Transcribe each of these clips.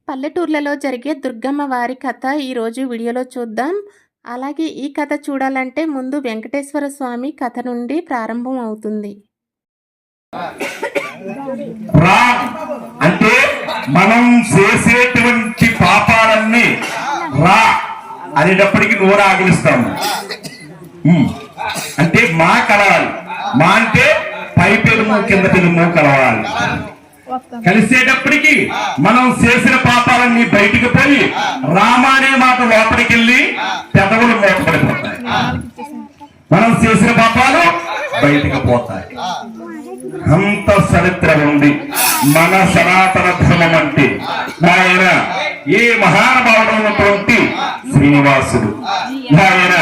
పల్లెటూర్లలో జరిగే దుర్గమ్మ వారి కథ ఈరోజు వీడియోలో చూద్దాం. అలాగే ఈ కథ చూడాలంటే ముందు వెంకటేశ్వర స్వామి కథ నుండి ప్రారంభం అవుతుంది. అంటే మనం చేసేటువంటి పాపాలన్నీ రా అనేటప్పటికి నోరు ఆగిలిస్తాము. అంటే మా కలవాలి, మా అంటే పై పెరుము కింద పెరుము కలవాలి. కలిసేటప్పటికి మనం చేసిన పాపాలన్నీ బయటికి పోయి రామ అనే మాట లోపలికి వెళ్ళి పెదవులు మూతపడిపోతాయి. మనం చేసిన పాపాలు బయటికి పోతాయి. అంత చరిత్ర ఉంది మన సనాతన ధర్మం అంటే. ఆయన ఏ మహానుభావుడు ఉన్నటువంటి శ్రీనివాసుడు ఆయన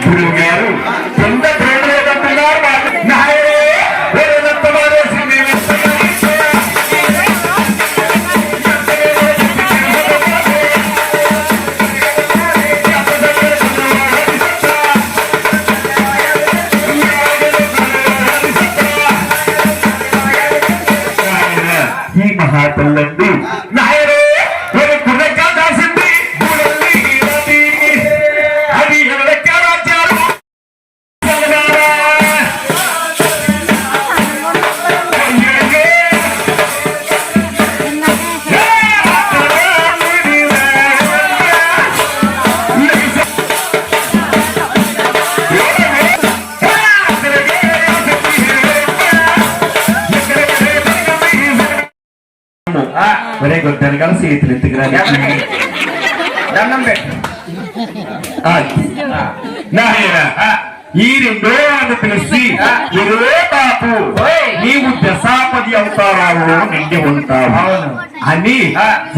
గురువు గారు సొంత ఈ మహాతల్లండి ఒరే గొద్దాను కానీ చేతులు ఎత్తుకురా ఈ రెండో అని పిలిచి ఇరువే బాపు నీవు దశాపది అవతారాలు నిండి ఉంటావు అని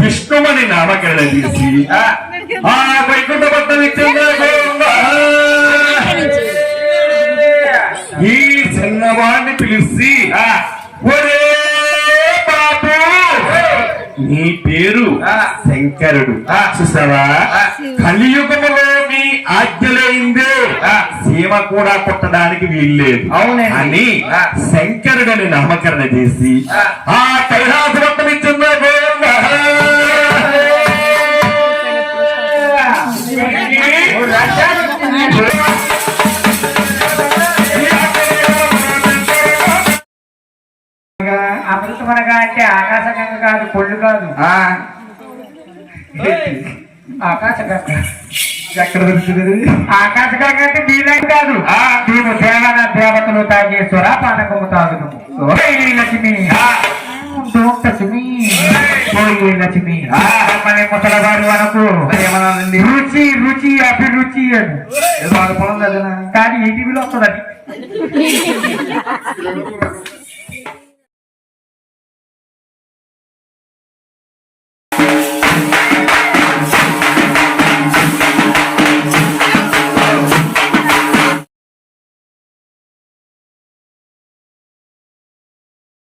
విష్ణుమని నామకరణ చేసి ఆ వైకుంఠ ఈ చిన్నవాడిని పిలిచి ఒరే బాపు నీ పేరు శంకరుడు. చూసావా, కలియుగములో మీ ఆజ్ఞలైందే సీమ కూడా కొట్టడానికి వీల్లేదు అని శంకరుడని నామకరణ చేసి ఆ కైలాసవత్తం ఇచ్చిందో అమృతమనగా అంటే ఆకాశగంగ కాదు, పొళ్ళు కాదు, ఆకాశగంగ. ఎక్కడ దొరుకుతుంది ఆకాశగంగ అంటే నీళ్ళం కాదు. మేము దేవన దేవతలు తాగే స్వరాపానకము తాగుతాము. లక్ష్మి లక్ష్మి లక్ష్మి మన ముసలవారు మనకు రుచి రుచి అభిరుచి అని కానీ ఈ టీవీలో వస్తుందండి.